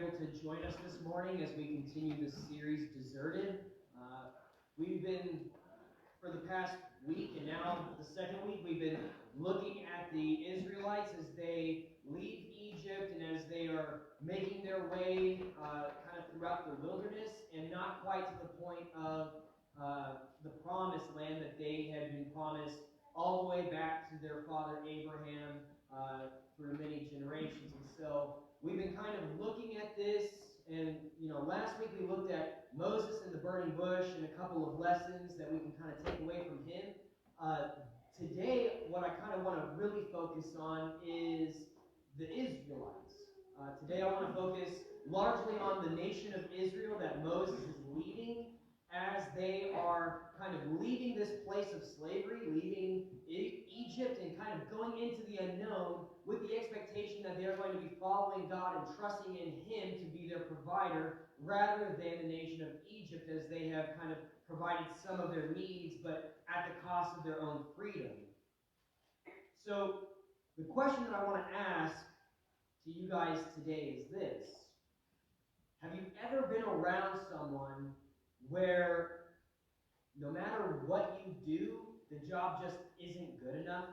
able to join us this morning as we continue this series, Deserted. We've been, for the past week, and now the second week, we've been looking at the Israelites as they leave Egypt and as they are making their way kind of throughout the wilderness, and not quite to the point of the promised land that they had been promised all the way back to their father Abraham through many generations. And so we've been kind of looking at this, and last week we looked at Moses and the burning bush and a couple of lessons that we can kind of take away from him. Today, what I kind of want to really focus on is the Israelites. Today I want to focus largely on the nation of Israel that Moses is leading as they are kind of leaving this place of slavery, leaving Egypt and kind of going into the unknown with the expectation that they are going to be following God and trusting in Him to be their provider rather than the nation of Egypt, as they have kind of provided some of their needs but at the cost of their own freedom. So the question that I want to ask to you guys today is this: have you ever been around someone where no matter what you do, the job just isn't good enough?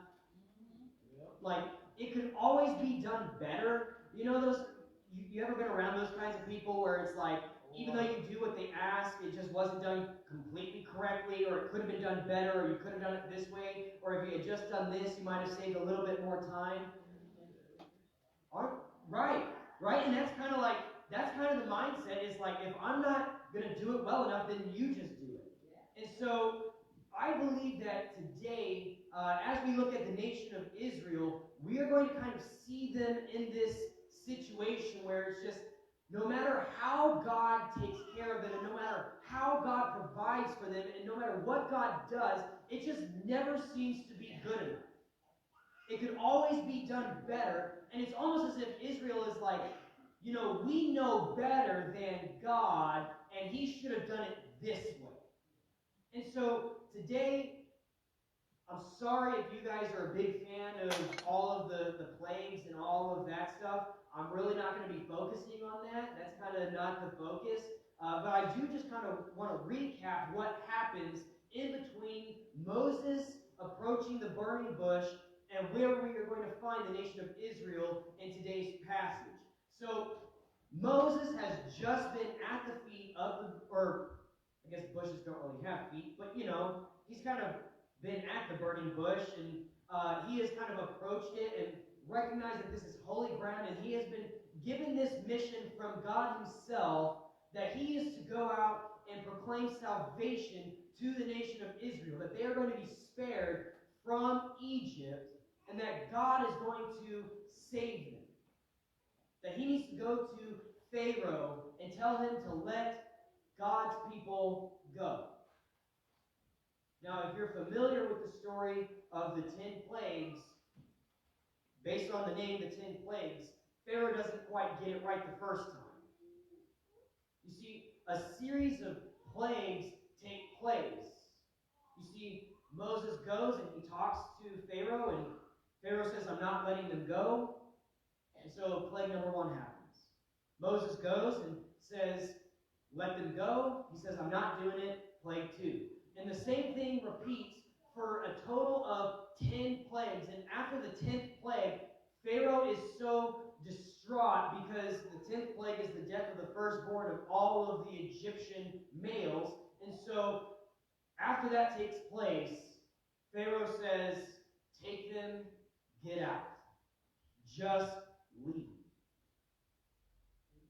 Like, it could always be done better. You know those, you ever been around those kinds of people where it's like, even though you do what they ask, it just wasn't done completely correctly, or it could have been done better, or you could have done it this way, or if you had just done this, you might have saved a little bit more time. Right, and that's kind of the mindset, is like, if I'm not going to do it well enough, then you just do it. And so I believe that today, as we look at the nation of Israel, we are going to kind of see them in this situation where it's just, no matter how God takes care of them, and no matter how God provides for them, and no matter what God does, it just never seems to be good enough. It could always be done better, and it's almost as if Israel is like, we know better than God, and He should have done it this way. And so today, I'm sorry if you guys are a big fan of all of the plagues and all of that stuff. I'm really not going to be focusing on that. That's kind of not the focus. But I do just kind of want to recap what happens in between Moses approaching the burning bush and where we are going to find the nation of Israel in today's passage. So Moses has just been at the feet of I guess bushes don't really have feet, but he's kind of been at the burning bush, and he has kind of approached it and recognized that this is holy ground, and he has been given this mission from God Himself that he is to go out and proclaim salvation to the nation of Israel, that they are going to be spared from Egypt, and that God is going to save them. That he needs to go to Pharaoh and tell him to let God's people go. Now, if you're familiar with the story of the 10 plagues, based on the name, the 10 plagues, Pharaoh doesn't quite get it right the first time. You see, a series of plagues take place. You see, Moses goes and he talks to Pharaoh, and Pharaoh says, "I'm not letting them go." And so plague number 1 happens. Moses goes and says, "Let them go." He says, "I'm not doing it." Plague 2. And the same thing repeats for a total of 10 plagues. And after the 10th plague, Pharaoh is so distraught because the 10th plague is the death of the firstborn of all of the Egyptian males. And so after that takes place, Pharaoh says, "Take them, get out. Just leave."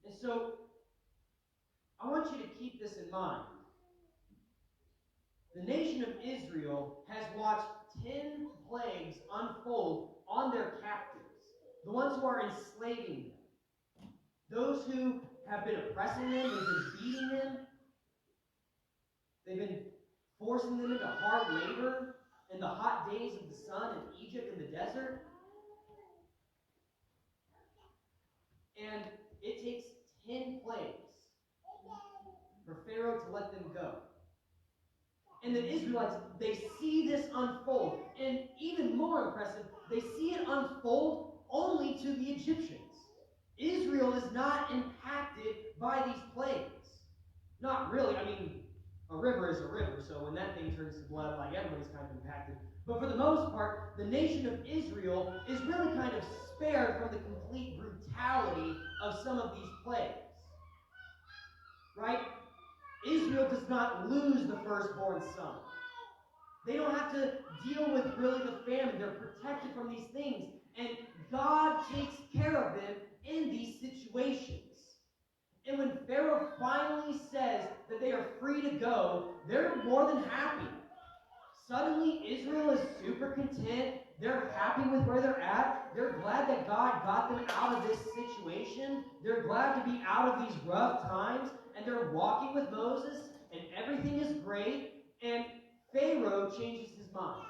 And so I want you to keep this in mind. The nation of Israel has watched 10 plagues unfold on their captives, the ones who are enslaving them, those who have been oppressing them, they've been beating them, they've been forcing them into hard labor in the hot days of the sun in Egypt in the desert. And it takes 10 plagues for Pharaoh to let them go. And the Israelites, they see this unfold. And even more impressive, they see it unfold only to the Egyptians. Israel is not impacted by these plagues. Not really. I mean, a river is a river, so when that thing turns to blood, like everybody's kind of impacted. But for the most part, the nation of Israel is really kind of spared from the complete brutality of some of these plagues. Right? Israel does not lose the firstborn son. They don't have to deal with really the famine. They're protected from these things. And God takes care of them in these situations. And when Pharaoh finally says that they are free to go, they're more than happy. Suddenly, Israel is super content. They're happy with where they're at. They're glad that God got them out of this situation. They're glad to be out of these rough times. And they're walking with Moses, and everything is great. And Pharaoh changes his mind.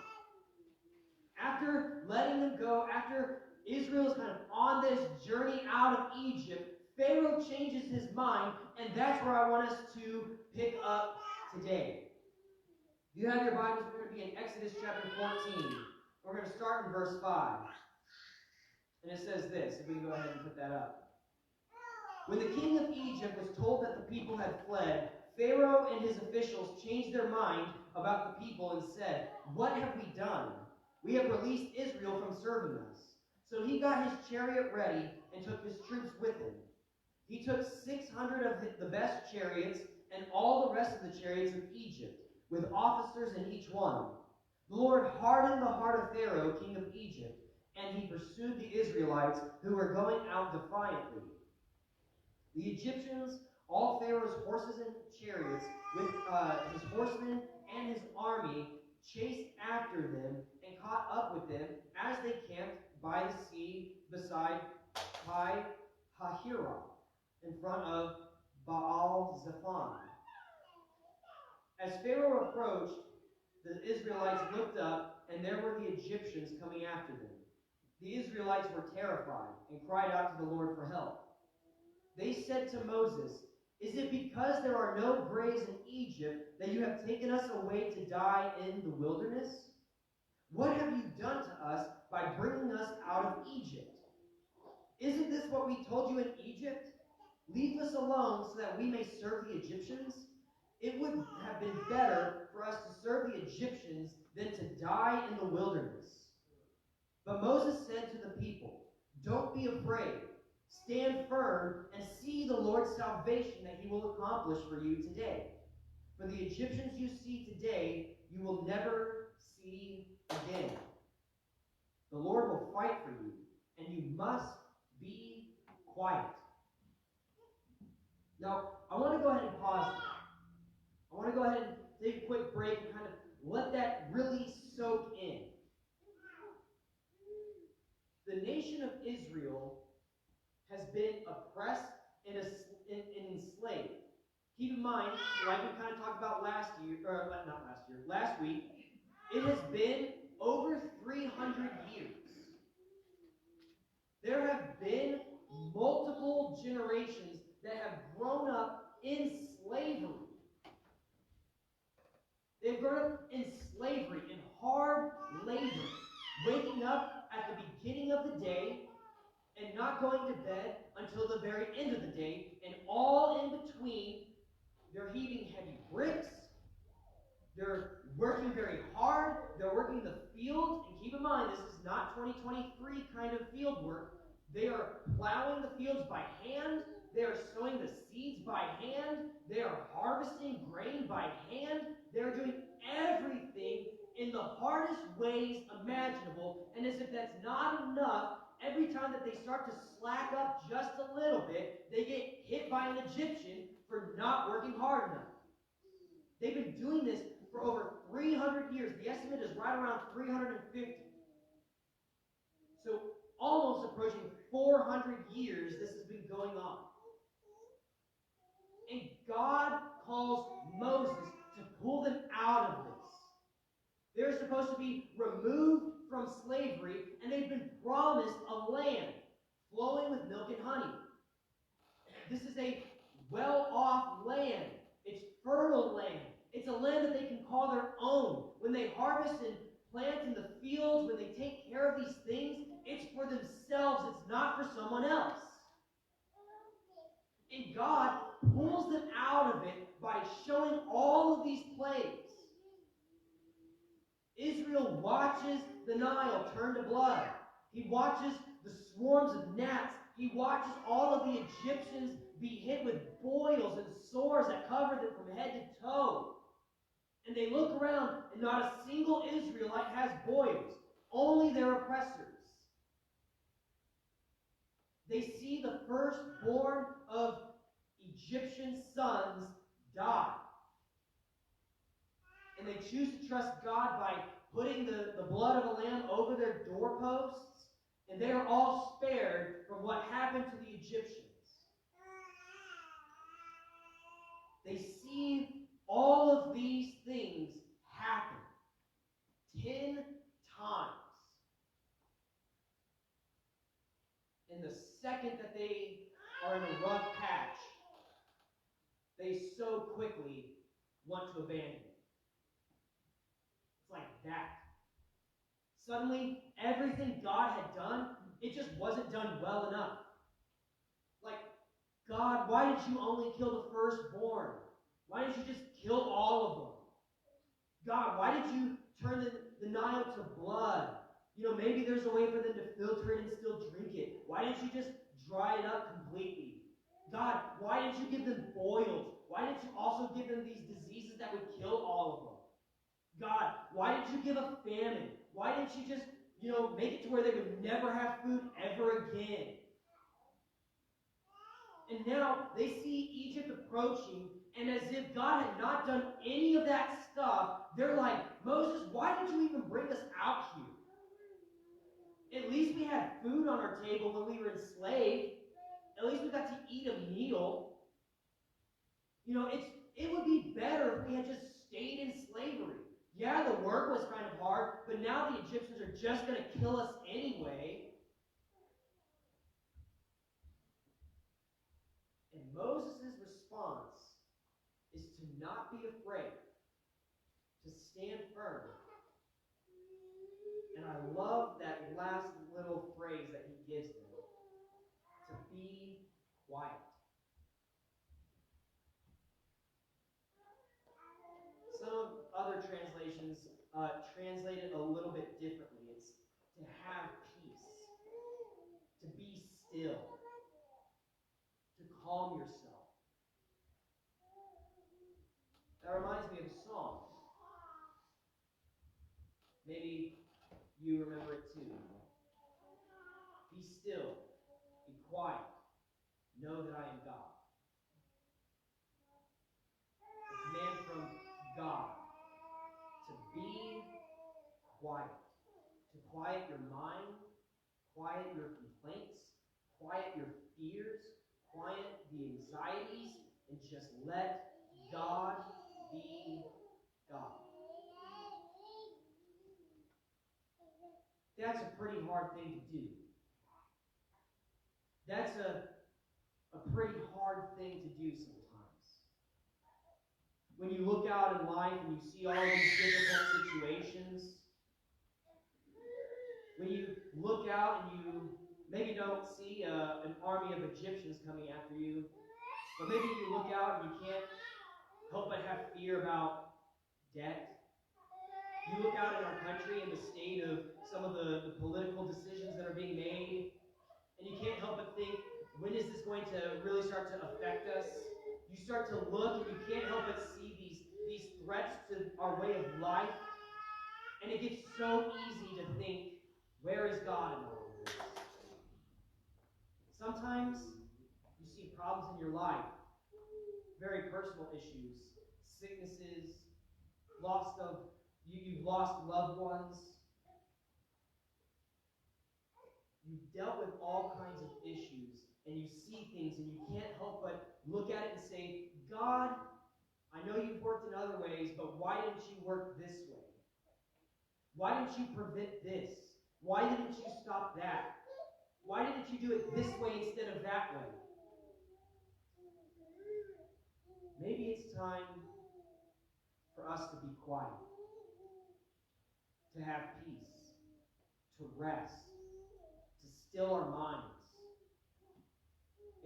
After letting them go, after Israel is kind of on this journey out of Egypt, Pharaoh changes his mind, and that's where I want us to pick up today. If you have your Bibles, we're going to be in Exodus chapter 14. We're going to start in verse 5. And it says this, if we can go ahead and put that up. When the king of Egypt was told that the people had fled, Pharaoh and his officials changed their mind about the people and said, "What have we done? We have released Israel from serving us." So he got his chariot ready and took his troops with him. He took 600 of the best chariots and all the rest of the chariots of Egypt, with officers in each one. The Lord hardened the heart of Pharaoh, king of Egypt, and he pursued the Israelites who were going out defiantly. The Egyptians, all Pharaoh's horses and chariots, with his horsemen and his army, chased after them and caught up with them as they camped by the sea beside Pi Hahiroth, in front of Baal Zephon. As Pharaoh approached, the Israelites looked up, and there were the Egyptians coming after them. The Israelites were terrified and cried out to the Lord for help. They said to Moses, "Is it because there are no graves in Egypt that you have taken us away to die in the wilderness? What have you done to us by bringing us out of Egypt? Isn't this what we told you in Egypt? Leave us alone so that we may serve the Egyptians? It would have been better for us to serve the Egyptians than to die in the wilderness." But Moses said to the people, "Don't be afraid. Stand firm and see the Lord's salvation that he will accomplish for you today. For the Egyptians you see today, you will never see again. The Lord will fight for you, and you must be quiet." Now, I want to go ahead and pause there. I want to go ahead and take a quick break and kind of let that really soak in. The nation of Israel has been oppressed and enslaved. Keep in mind, like we kind of talked about last week, it has been over 300 years. There have been multiple generations that have grown up in slavery. They've grown up in slavery, in hard labor, waking up at the beginning of the day and not going to bed until the very end of the day, and all in between, they're heaving heavy bricks, they're working very hard, they're working the fields, and keep in mind, this is not 2023 kind of field work. They are plowing the fields by hand, they are sowing the seeds by hand, they are harvesting grain by hand, they're doing everything in the hardest ways imaginable, and as if that's not enough, every time that they start to slack up just a little bit, they get hit by an Egyptian for not working hard enough. They've been doing this for over 300 years. The estimate is right around 350. So almost approaching 400 years this has been going on. And God calls Moses to pull them out of this. They're supposed to be removed from slavery, and they've been promised a land flowing with milk and honey. This is a well-off land. It's fertile land. It's a land that they can call their own. When they harvest and plant in the fields, when they take care of these things, it's for themselves. It's not for someone else. And God pulls them out of it by showing all of these plagues. Israel watches the Nile turn to blood. He watches the swarms of gnats. He watches all of the Egyptians be hit with boils and sores that cover them from head to toe. And they look around, and not a single Israelite has boils, only their oppressors. They see the firstborn of Egyptian sons die. And they choose to trust God by putting the blood of a lamb over their doorposts, and they are all spared from what happened to the Egyptians. They see all of these things happen 10 times. And the second that they are in a rough patch, they so quickly want to abandon it. It's like that. Suddenly, everything God had done, it just wasn't done well enough. Like, God, why did you only kill the firstborn? Why didn't you just kill all of them? God, why did you turn the Nile to blood? Maybe there's a way for them to filter it and still drink it. Why didn't you just dry it up completely? God, why didn't you give them boils? Why didn't you also give them these diseases that would kill all of them? God, why didn't you give a famine? Why didn't you just, make it to where they would never have food ever again? And now they see Egypt approaching, and as if God had not done any of that stuff, they're like, Moses, why did you even bring us out here? At least we had food on our table when we were enslaved. At least we got to eat a meal. It would be better if we had just stayed in slavery. Yeah, the work was kind of hard, but now the Egyptians are just going to kill us anyway. And Moses' response is to not be afraid, to stand firm. And I love that last little phrase that he gives them, to be quiet. Some other translations translate it a little bit differently. It's to have peace, to be still, to calm yourself. That reminds me of a song. Maybe you remember it too. Be still, be quiet, know that I am God. A command from God to be quiet, to quiet your mind, quiet your complaints, quiet your fears, quiet the anxieties, and just let God be God. That's a pretty hard thing to do. That's a pretty hard thing to do sometimes. When you look out in life and you see all these difficult situations, when you look out and you maybe don't see an army of Egyptians coming after you, but maybe you look out and you can't help but have fear about debt. You look out in our country and the state of some of the political decisions that are being made, and you can't help but think, when is this going to really start to affect us? You start to look and you can't help but see these threats to our way of life, and it gets so easy to think, where is God in all of this? Sometimes you see problems in your life, very personal issues, sicknesses, you've lost loved ones. You've dealt with all kinds of issues, and you see things, and you can't help but look at it and say, God, I know you've worked in other ways, but why didn't you work this way? Why didn't you prevent this? Why didn't you stop that? Why didn't you do it this way instead of that way? Maybe it's time for us to be quiet, to have peace, to rest, to still our minds,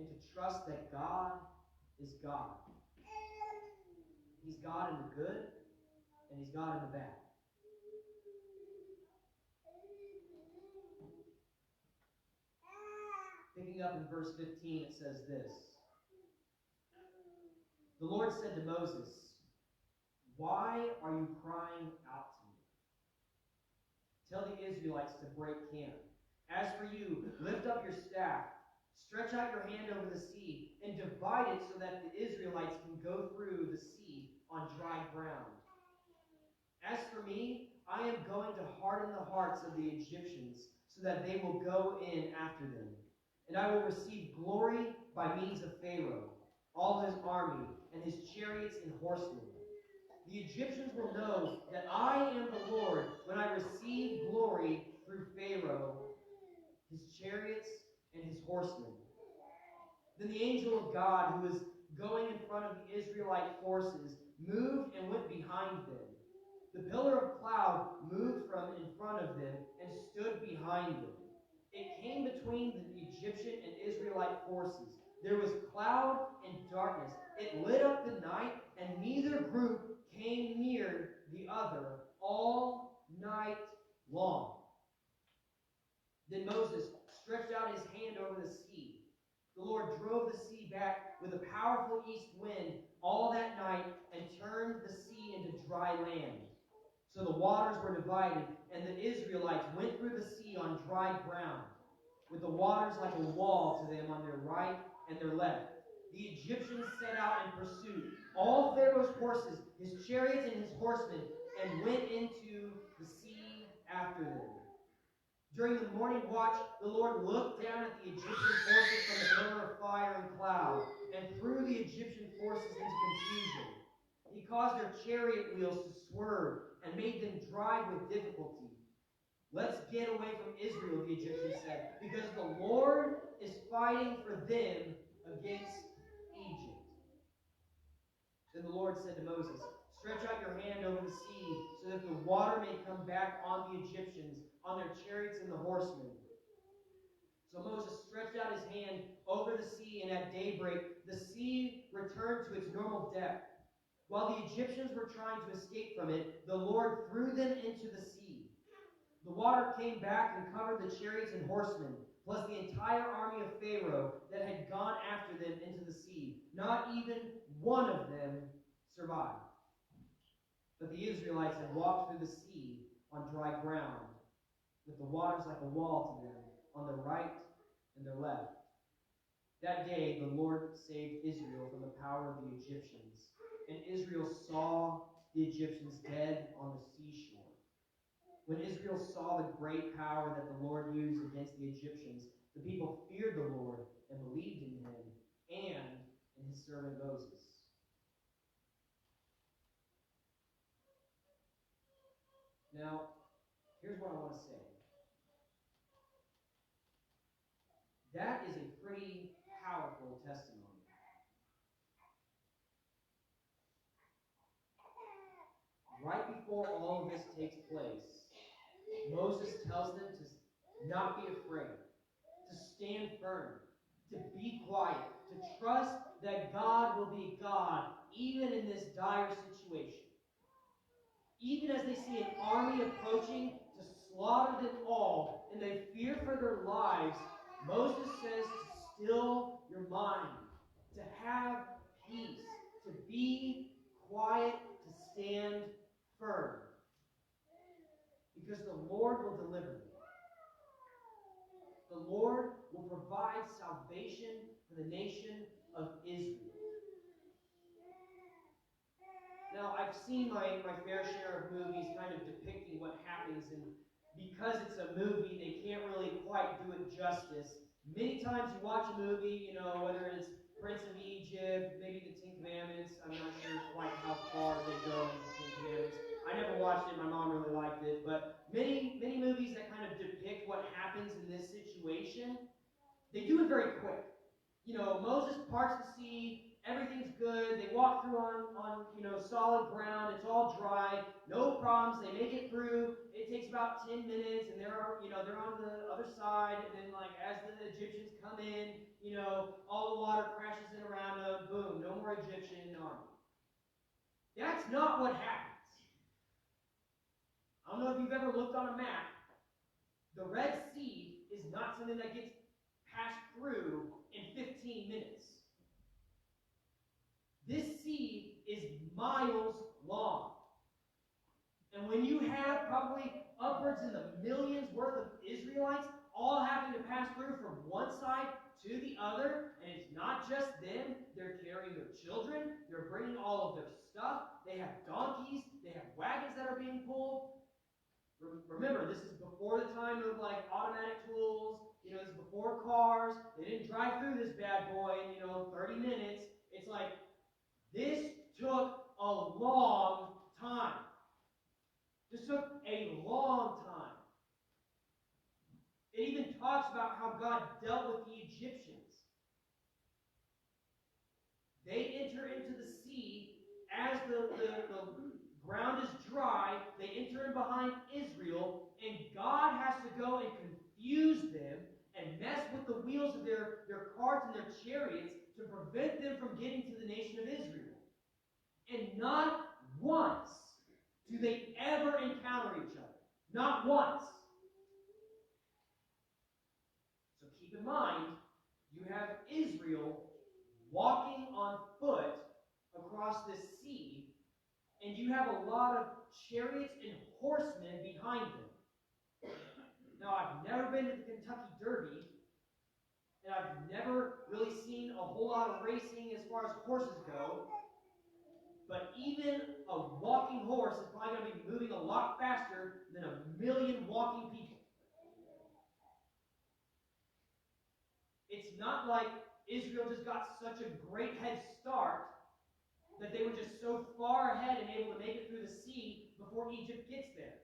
and to trust that God is God. He's God in the good, and He's God in the bad. Picking up in verse 15, it says this. The Lord said to Moses, "Why are you crying out to me? Tell the Israelites to break camp. As for you, lift up your staff, stretch out your hand over the sea, and divide it so that the Israelites can go through the sea on dry ground. As for me, I am going to harden the hearts of the Egyptians so that they will go in after them. And I will receive glory by means of Pharaoh, all his army, and his chariots and horsemen. The Egyptians will know that I am the Lord when I receive glory through Pharaoh, his chariots, and his horsemen." Then the angel of God, who was going in front of the Israelite forces, moved and went behind them. The pillar of cloud moved from in front of them and stood behind them. It came between the Egyptian and Israelite forces. There was cloud and darkness. It lit up the night, and neither group came near the other all night long. Then Moses stretched out his hand over the sea. The Lord drove the sea back with a powerful east wind all that night and turned the sea into dry land. So the waters were divided, and the Israelites went through the sea on dry ground, with the waters like a wall to them on their right and their left. The Egyptians set out in pursuit, all Pharaoh's horses, his chariots, and his horsemen, and went into the sea after them. During the morning watch, the Lord looked down at the Egyptian forces from the pillar of fire and cloud, and threw the Egyptian forces into confusion. He caused their chariot wheels to swerve and made them drive with difficulty. "Let's get away from Israel," the Egyptians said, "because the Lord is fighting for them against Egypt." Then the Lord said to Moses, "Stretch out your hand over the sea, so that the water may come back on the Egyptians, on their chariots and the horsemen." So Moses stretched out his hand over the sea, and at daybreak the sea returned to its normal depth. While the Egyptians were trying to escape from it, the Lord threw them into the sea. The water came back and covered the chariots and horsemen, plus the entire army of Pharaoh that had gone after them into the sea. Not even one of them survived. But the Israelites had walked through the sea on dry ground, with the waters like a wall to them on their right and their left. That day the Lord saved Israel from the power of the Egyptians, and Israel saw the Egyptians dead on the seashore. When Israel saw the great power that the Lord used against the Egyptians, the people feared the Lord and believed in him and in his servant Moses. Now, here's what I want to say. That is a pretty powerful testimony. Right before all of this takes place, Moses tells them to not be afraid, to stand firm, to be quiet, to trust that God will be God even in this dire situation. Even as they see an army approaching to slaughter them all, and they fear for their lives, Moses says to still your mind, to have peace, to be quiet, to stand firm. Because the Lord will deliver them. The Lord will provide salvation for the nation of Israel. Now, I've seen my fair share of movies kind of depicting what happens, and because it's a movie, they can't really quite do it justice. Many times you watch a movie, whether it's Prince of Egypt, maybe the Ten Commandments. I'm not sure quite how far they go in the Ten Commandments. I never watched it. My mom really liked it. But many movies that kind of depict what happens in this situation, they do it very quick. Moses parts the sea, everything's good, they walk walk through on solid ground. It's all dry, no problems. They make it through. It takes about 10 minutes, and they're on the other side. And then as the Egyptians come in, all the water crashes in around them. Boom, no more Egyptian army. That's not what happens. I don't know if you've ever looked on a map. The Red Sea is not something that gets passed through in 15 minutes. This sea is miles long. And when you have probably upwards in the millions worth of Israelites all having to pass through from one side to the other, and it's not just them, they're carrying their children, they're bringing all of their stuff, they have donkeys, they have wagons that are being pulled. Remember, this is before the time of automatic tools, this is before cars. They didn't drive through this bad boy in 30 minutes. It's this took a long time. This took a long time. It even talks about how God dealt with the Egyptians. They enter into the sea as the ground is dry. They enter in behind Israel, and God has to go and confuse them and mess with the wheels of their carts and their chariots to prevent them from getting to the nation of Israel. And not once do they ever encounter each other. Not once. So keep in mind, you have Israel walking on foot across this sea, and you have a lot of chariots and horsemen behind them. Now, I've never been to the Kentucky Derby, and I've never really seen a whole lot of racing as far as horses go, but even a walking horse is probably going to be moving a lot faster than a million walking people. It's not like Israel just got such a great head start that they were just so far ahead and able to make it through the sea before Egypt gets there.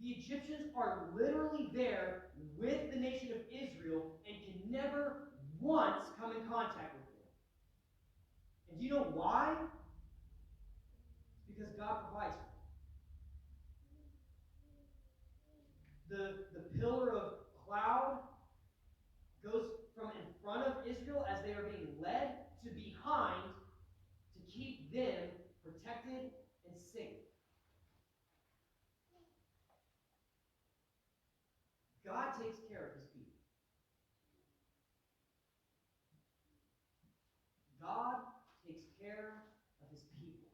The Egyptians are literally there with the nation of Israel and can never once come in contact with them. And do you know why? It's because God provides for them. The pillar of cloud goes from in front of Israel as they are being led to behind to keep them protected and safe. God takes care of his people. God takes care of his people.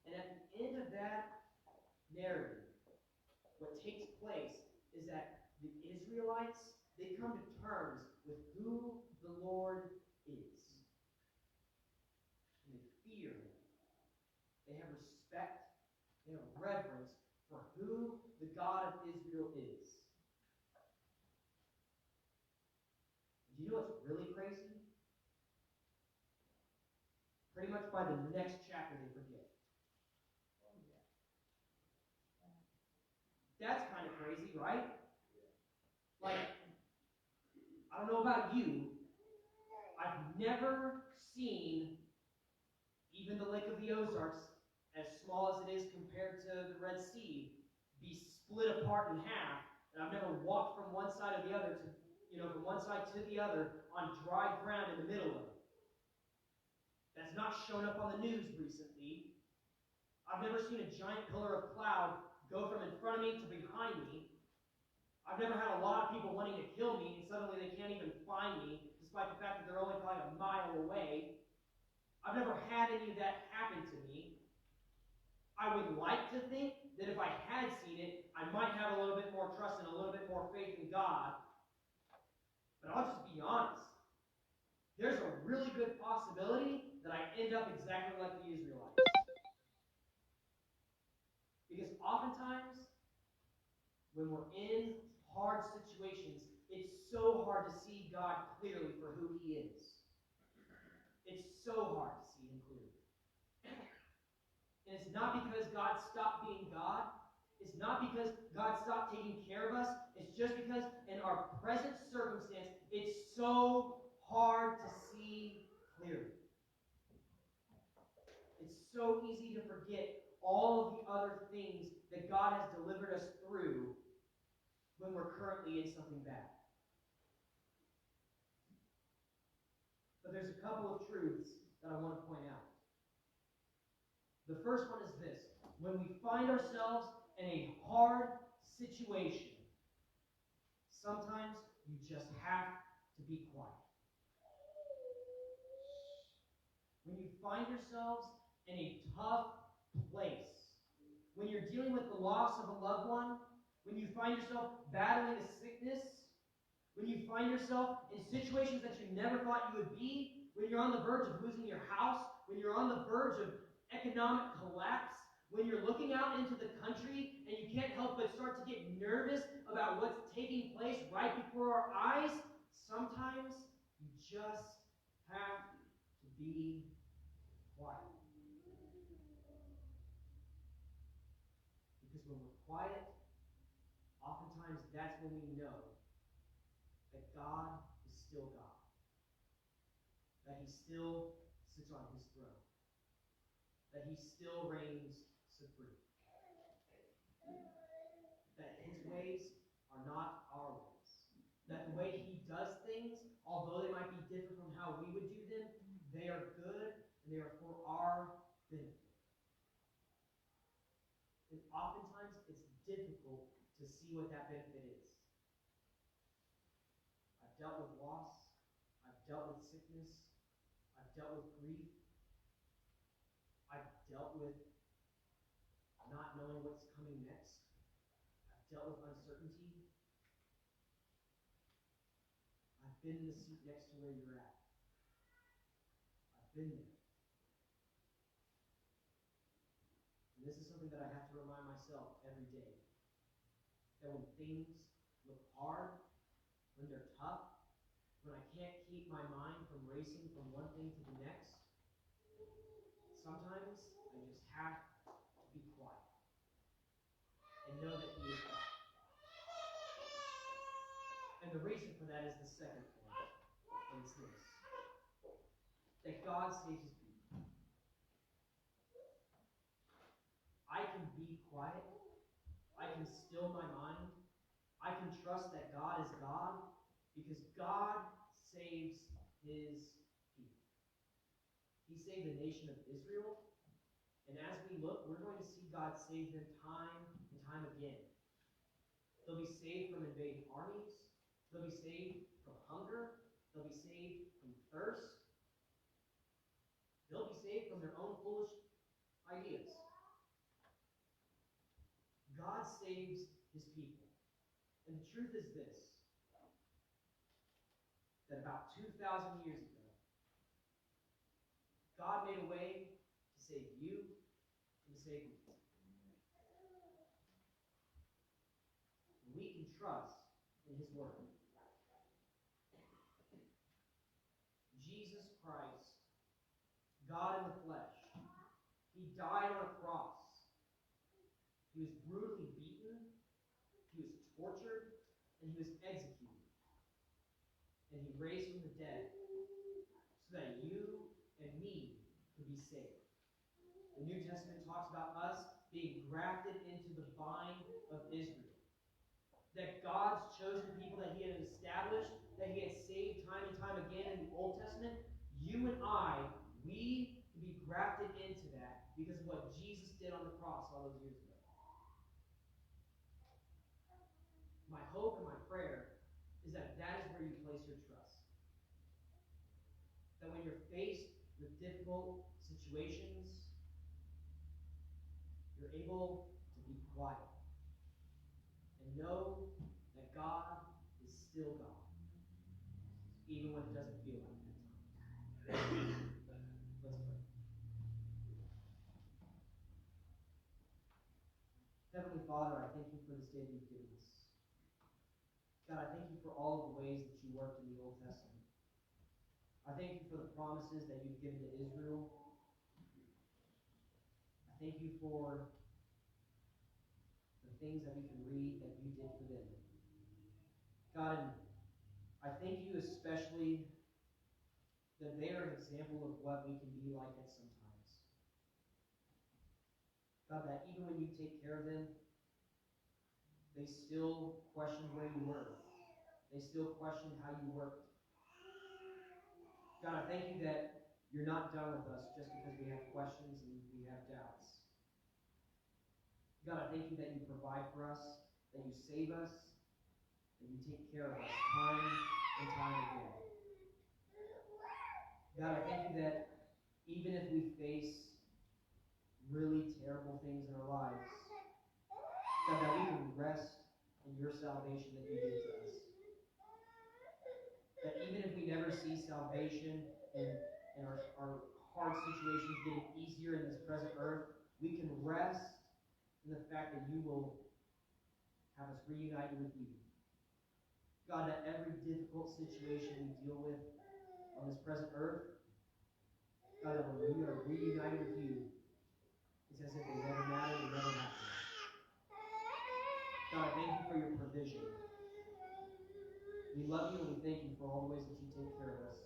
And at the end of that narrative, what takes place is that the Israelites, they come to terms with who the Lord is. And they fear him. They have respect. They have reverence for who the God of Israel is. Do you know what's really crazy? Pretty much by the next chapter they forget. That's kind of crazy, right? I don't know about you, I've never seen even the Lake of the Ozarks, as small as it is compared to the Red Sea, be split apart in half. And I've never walked from one side or the other from one side to the other on dry ground in the middle of it. That's not shown up on the news recently. I've never seen a giant pillar of cloud go from in front of me to behind me. I've never had a lot of people wanting to kill me, and suddenly they can't even find me, despite the fact that they're only probably a mile away. I've never had any of that happen to me. I would like to think that if I had seen it, I might have a little bit more trust and a little bit more faith in God. But I'll just be honest. There's a really good possibility that I end up exactly like the Israelites. Because oftentimes, when we're in hard situations, it's so hard to see God clearly for who he is. It's so hard to see him clearly. And it's not because God stopped being God. It's not because God stopped taking care of us. It's just because in our present circumstance, it's so hard to see clearly. It's so easy to forget all of the other things that God has delivered us through when we're currently in something bad. But there's a couple of truths that I want to point out. The first one is this. When we find ourselves in a hard situation, sometimes you just have to be quiet. When you find yourselves in a tough place, when you're dealing with the loss of a loved one, when you find yourself battling a sickness, when you find yourself in situations that you never thought you would be, when you're on the verge of losing your house, when you're on the verge of economic collapse, when you're looking out into the country and you can't help but start to get nervous about what's taking place right before our eyes, sometimes you just have to be quiet. Because when we're quiet, oftentimes that's when we know that God is still God. That he still sits on his throne. That he still reigns supreme. That his ways are not our ways. That the way he does things, although they might be different from how we would do them, they are good and they are for our benefit. And oftentimes it's difficult to see what that benefit is. I've dealt with loss. I've dealt with sickness. I've dealt with grief. I've dealt with not knowing what's coming next. I've dealt with uncertainty. I've been in the seat next to where you're at. I've been there. And this is something that I have to remind myself every day. That when things look hard, when they're tough, when I can't keep my mind from racing from one thing to the next, sometimes I just have to be quiet and know that he is God. And the reason for that is the second point, and it's this. That God saves his people. I can be quiet. I can still my mind. I can trust that God is God because God saves his people. He saved the nation of Israel. And as we look, we're going to see God save them time and time again. They'll be saved from invading armies. They'll be saved from hunger. They'll be saved from thirst. They'll be saved from their own foolish ideas. God saves his people. And the truth is this, that about 2,000 years ago, God made a way to save you and to save me. We can trust in his word. Jesus Christ, God in the flesh, he died on a cross. He was brutally beaten, he was tortured, and he was executed. And he raised from the dead so that you and me could be saved. The New Testament talks about us being grafted into the vine of Israel. That God's chosen people that he had established, that he had saved time and time again in the Old Testament, you and I, we can be grafted into that because of what Jesus did on the cross all those years ago. My hope and my prayer is that that is where you place your trust. That when you're faced with difficult situations, you're able to be quiet and know that God is still God, even when it doesn't feel like it at times. Let's pray. Heavenly Father, I thank you for this day that you've given us. God, I thank you for all of the ways that you worked in the Old Testament. I thank you for the promises that you've given to Israel. I thank you for the things that we can read that you did for them. God, I thank you especially that they are an example of what we can be like at some times. God, that even when you take care of them, they still question where you were. They still question how you worked. God, I thank you that you're not done with us just because we have questions and we have doubts. God, I thank you that you provide for us, that you save us, that you take care of us time and time again. God, I thank you that even if we face really terrible things in our lives, God, that we can rest in your salvation that you give to us. That even if we never see salvation and our hard situations getting easier in this present earth, we can rest in the fact that you will have us reunited with you. God, that every difficult situation we deal with on this present earth, God, that when we are reunited with you, it's as if they never mattered and never happened. God, I thank you for your provision. We love you and we thank you for all the ways that you take care of us.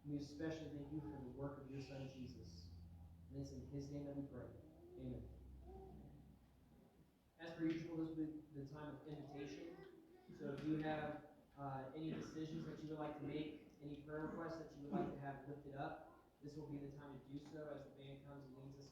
And we especially thank you for the work of your Son, Jesus. And it's in his name that we pray. Amen. As per usual, this will be the time of invitation. So if you have any decisions that you would like to make, any prayer requests that you would like to have lifted up, this will be the time to do so as the band comes and leads us